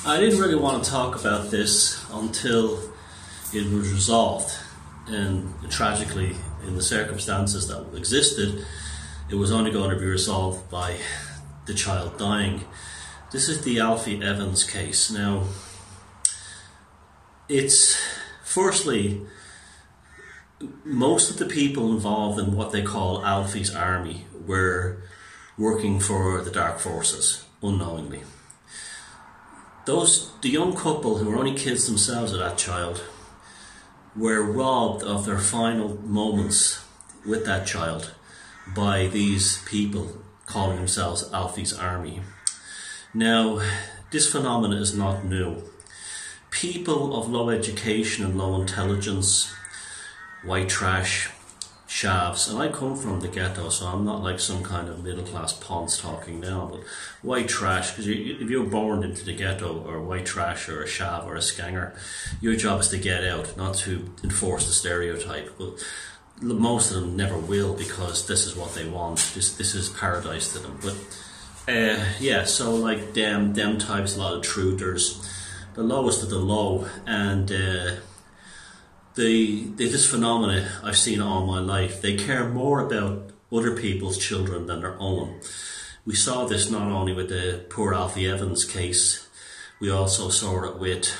I didn't really want to talk about this until it was resolved, and tragically, in the circumstances that existed, it was only going to be resolved by the child dying. This is the Alfie Evans case. Now, it's firstly, most of the people involved in what they call Alfie's army were working for the dark forces unknowingly. The young couple who were only kids themselves at that child were robbed of their final moments with that child by these people calling themselves Alfie's army. Now, this phenomenon is not new. People of low education and low intelligence, white trash, shavs, and I come from the ghetto, so I'm not like some kind of middle class ponce talking now, but white trash, because if you're born into the ghetto, or white trash, or a shav, or a scanger, your job is to get out, not to enforce the stereotype. But most of them never will, because this is what they want. This is paradise to them. But yeah, so like them types, a lot of truthers, the lowest of the low, and this phenomena I've seen all my life. They care more about other people's children than their own. We saw this not only with the poor Alfie Evans case, we also saw it with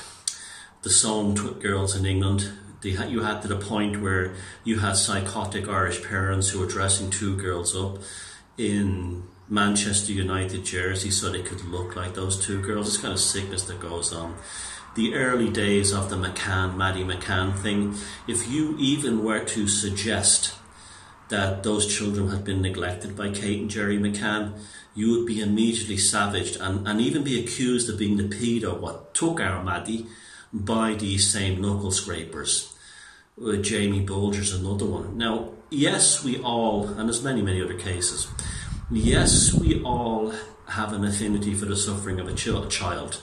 the Soane girls in England. You had to the point where you had psychotic Irish parents who were dressing two girls up in Manchester United jersey so they could look like those two girls. It's kind of sickness that goes on. The early days of the Maddie McCann thing, if you even were to suggest that those children had been neglected by Kate and Jerry McCann, you would be immediately savaged and even be accused of being the pedo what took our Maddie by these same knuckle scrapers. Jamie Bulger's another one. Now, yes, we all, and there's many other cases, yes, we all have an affinity for the suffering of a child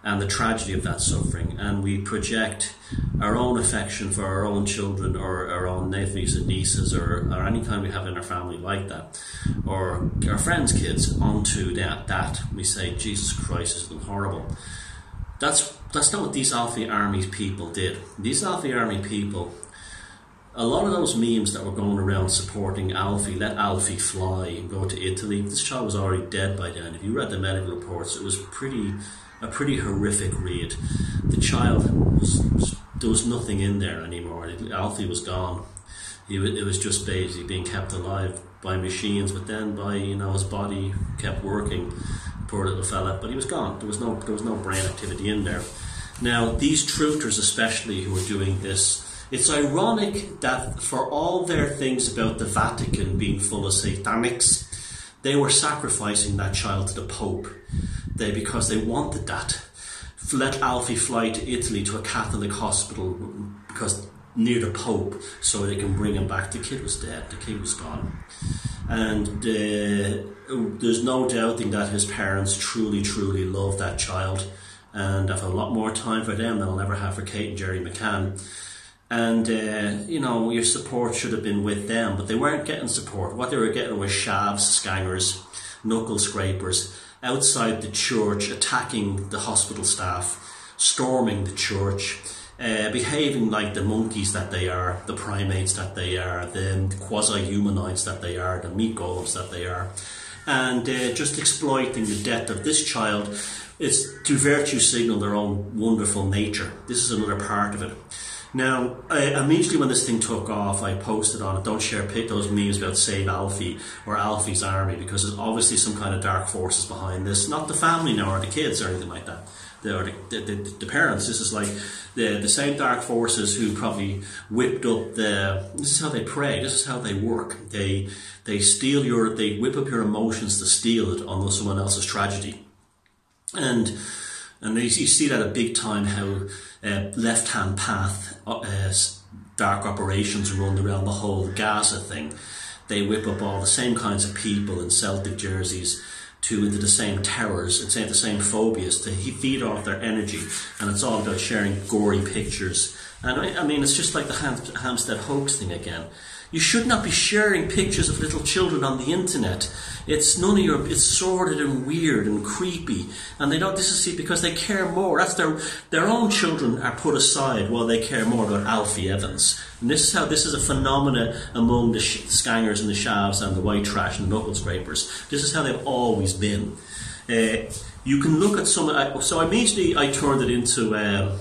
and the tragedy of that suffering, and we project our own affection for our own children or our own nephews and nieces or any time we have in our family like that, or our friends' kids, onto that. We say, Jesus Christ, this has been horrible. That's not what these Alfie Army people did. These Alfie Army people, a lot of those memes that were going around supporting Alfie, let Alfie fly and go to Italy, this child was already dead by then. If you read the medical reports, it was a pretty horrific read. The child there was nothing in there anymore. Alfie was gone. It was just basically being kept alive by machines, but then by, his body kept working. Poor little fella, but he was gone. There was no brain activity in there. Now, these truthers especially who are doing this, it's ironic that for all their things about the Vatican being full of satanics, they were sacrificing that child to the Pope. Because they wanted that. Let Alfie fly to Italy to a Catholic hospital because near the Pope so they can bring him back. The kid was dead. The kid was gone. And there's no doubting that his parents truly loved that child and have a lot more time for them than I'll ever have for Kate and Jerry McCann. And, your support should have been with them, but they weren't getting support. What they were getting was shavs, scangers, knuckle scrapers, outside the church, attacking the hospital staff, storming the church, behaving like the monkeys that they are, the primates that they are, the quasi-humanoids that they are, the meat golems that they are, and just exploiting the death of this child is to virtue signal their own wonderful nature. This is another part of it. Now, immediately when this thing took off, I posted on it, don't share those memes about Save Alfie or Alfie's Army, because there's obviously some kind of dark forces behind this. Not the family now, or the kids, or anything like that. The parents. This is like the same dark forces who probably whipped up this is how they prey, this is how they work. They whip up your emotions to steal it on someone else's tragedy. And you see that a big time how left-hand path dark operations run around the whole Gaza thing. They whip up all the same kinds of people in Celtic jerseys into the same terrors and the same phobias to feed off their energy, and it's all about sharing gory pictures. And I mean, it's just like the Hampstead hoax thing again. You should not be sharing pictures of little children on the internet. It's it's sordid and weird and creepy. And they don't, this is see, because they care more. That's their own children are put aside while they care more about Alfie Evans. And this is a phenomena among the scangers and the shavs and the white trash and the knuckle scrapers. This is how they've always been. You can look at so immediately I turned it into a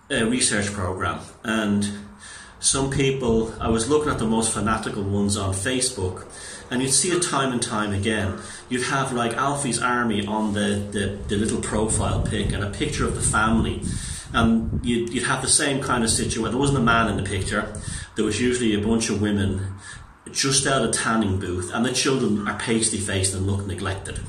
research program, and some people, I was looking at the most fanatical ones on Facebook, and you'd see it time and time again. You'd have like Alfie's army on the little profile pic and a picture of the family, and you'd have the same kind of situation. There wasn't a man in the picture. There was usually a bunch of women just out of tanning booth, and the children are pasty faced and look neglected.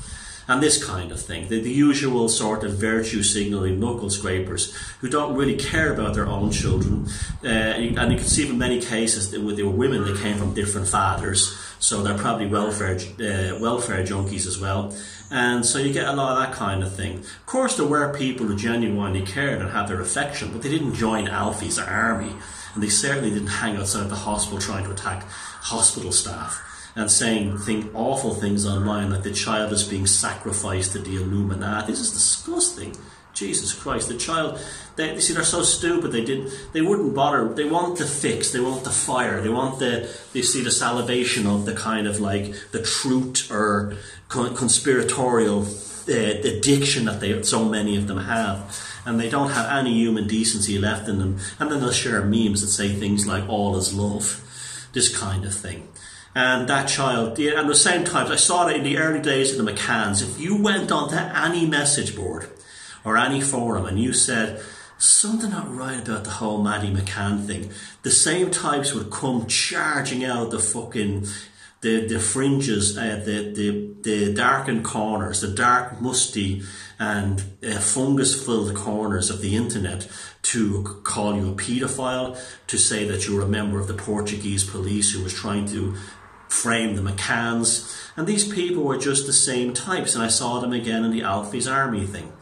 And this kind of thing, the usual sort of virtue signalling knuckle scrapers who don't really care about their own children. And you can see in many cases that they were women that came from different fathers, so they're probably welfare junkies as well. And so you get a lot of that kind of thing. Of course, there were people who genuinely cared and had their affection, but they didn't join Alfie's army, and they certainly didn't hang outside the hospital trying to attack hospital staff and saying awful things online, like the child is being sacrificed to the Illuminati. This is disgusting. Jesus Christ, the child, they're so stupid, they wouldn't bother. They want the fix, they want the fire, they want the salivation of the kind of like the truth or conspiratorial addiction that so many of them have. And they don't have any human decency left in them. And then they'll share memes that say things like all is love, this kind of thing. And that child, and the same times, I saw it in the early days of the McCanns. If you went onto any message board or any forum and you said, something not right about the whole Maddie McCann thing, the same types would come charging out the fucking, the fringes, the darkened corners, the dark, musty and fungus-filled corners of the internet to call you a paedophile, to say that you're a member of the Portuguese police who was trying to frame the McCanns. And these people were just the same types, and I saw them again in the Alfie's army thing.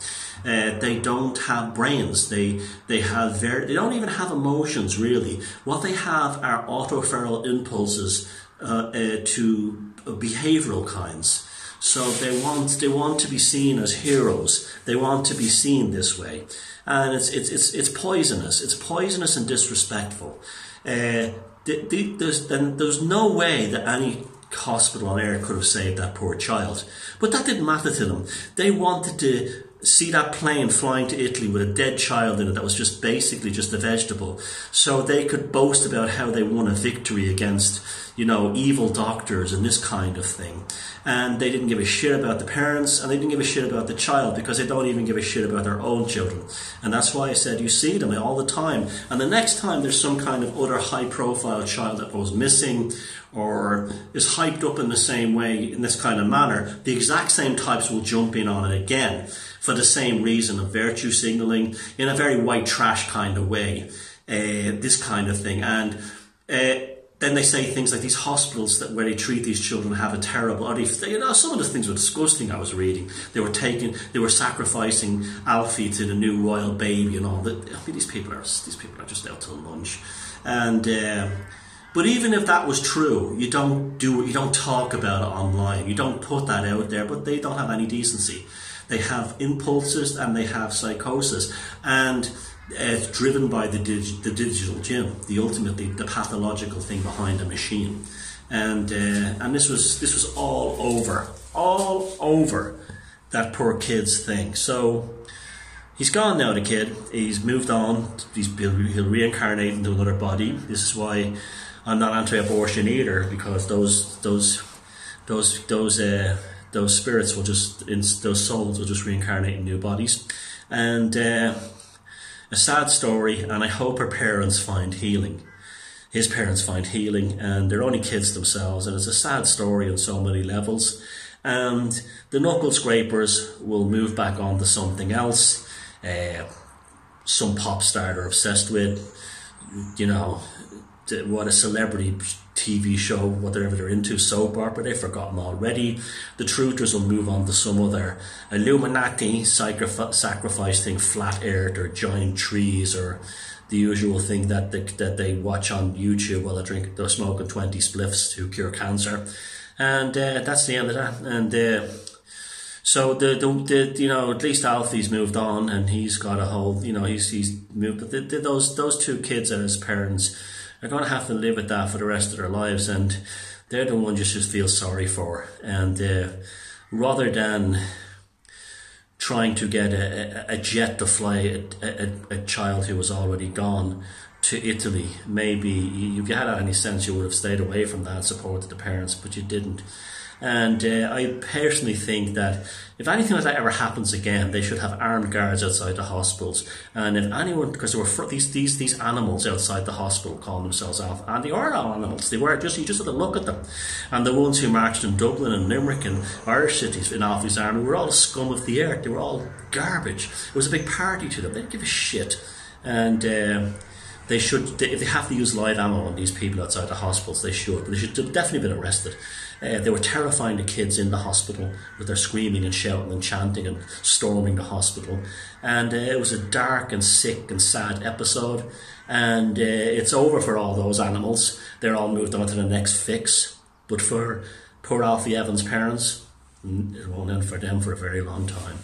They don't have brains. They don't even have emotions, really. What they have are autoferal impulses to behavioural kinds. So they want to be seen as heroes. They want to be seen this way, and it's poisonous. It's poisonous and disrespectful. There's no way that any hospital on earth could have saved that poor child, but that didn't matter to them. They wanted to see that plane flying to Italy with a dead child in it that was just basically just a vegetable, so they could boast about how they won a victory against, evil doctors and this kind of thing. And they didn't give a shit about the parents, and they didn't give a shit about the child, because they don't even give a shit about their own children. And that's why I said you see them all the time. And the next time there's some kind of other high-profile child that goes missing or is hyped up in the same way, in this kind of manner, the exact same types will jump in on it again for the same reason of virtue signalling in a very white trash kind of way, this kind of thing. And then they say things like these hospitals where they treat these children have a terrible, some of the things were disgusting. I was reading, they were sacrificing Alfie to the new royal baby and all that. I mean, these people are just out till lunch. And but even if that was true, you don't talk about it online, you don't put that out there. But they don't have any decency. They have impulses and they have psychosis, and it's driven by the digital gym, ultimately the pathological thing behind a machine. And this was all over that poor kid's thing. So he's gone now, the kid. He's moved on. He'll reincarnate into another body. This is why I'm not anti-abortion either, because those spirits will those souls will just reincarnate in new bodies. And a sad story, and I hope her parents find healing. His parents find healing, and they're only kids themselves, and it's a sad story on so many levels. And the knuckle scrapers will move back on to something else. Some pop star they're obsessed with, what a celebrity TV show, whatever they're into, soap opera, they've forgotten already. The truthers will move on to some other Illuminati sacrifice thing, flat earth or giant trees or the usual thing that they watch on YouTube while they're smoking 20 spliffs to cure cancer, and that's the end of that. And so the you know, at least Alfie's moved on, and he's got a whole, you know, he's moved. But those two kids and his parents are going to have to live with that for the rest of their lives, and they're the ones you should feel sorry for. And rather than trying to get a jet to fly a child who was already gone to Italy, maybe you had any sense you would have stayed away from that and supported the parents, but you didn't. And I personally think that if anything like that ever happens again, they should have armed guards outside the hospitals. And if anyone, because there were these animals outside the hospital calling themselves Alfie, and they are all animals. They were just, you just had to look at them. And the ones who marched in Dublin and Limerick and Irish cities in Alfie's army were all scum of the earth. They were all garbage. It was a big party to them. They didn't give a shit. And they should, if they have to use live ammo on these people outside the hospitals, they should. But they should have definitely been arrested. They were terrifying the kids in the hospital with their screaming and shouting and chanting and storming the hospital. And it was a dark and sick and sad episode. And it's over for all those animals. They're all moved on to the next fix. But for poor Alfie Evans' parents, it won't end for them for a very long time.